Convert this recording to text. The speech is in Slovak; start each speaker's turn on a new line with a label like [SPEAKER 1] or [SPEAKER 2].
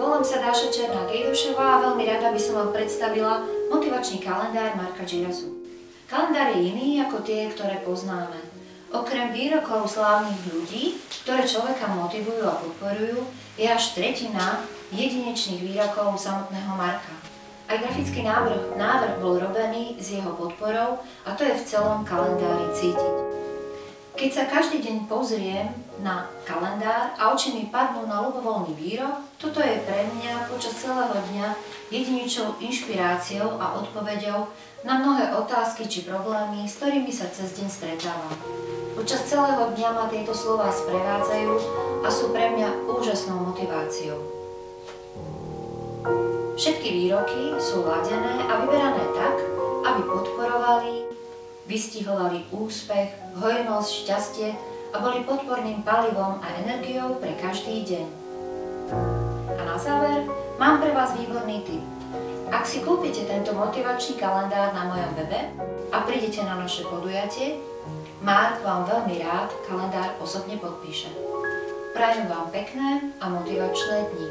[SPEAKER 1] Volám sa Dáša Černák-Gejdošová a veľmi rada by som vám predstavila motivačný kalendár Marka Girasu. Kalendár je iný ako tie, ktoré poznáme. Okrem výrokov slávnych ľudí, ktoré človeka motivujú a podporujú, je až tretina jedinečných výrokov samotného Marka. Aj grafický návrh bol robený s jeho podporou a to je v celom kalendári cítiť. Keď sa každý deň pozriem na kalendár a oči mi padnú na ľubovoľný výrok, toto je pre mňa počas celého dňa jedinečnou inšpiráciou a odpoveďou na mnohé otázky či problémy, s ktorými sa cez deň stretávam. Počas celého dňa ma tieto slová sprevádzajú a sú pre mňa úžasnou motiváciou. Všetky výroky sú ladené a vyberané tak, aby podporovali, vystihovali úspech, hojnosť, šťastie a boli podporným palivom a energiou pre každý deň. A na záver mám pre vás výborný tip. Ak si kúpite tento motivačný kalendár na mojom webe a prídete na naše podujatie, Mark vám veľmi rád kalendár osobne podpíše. Prajem vám pekné a motivačné dni.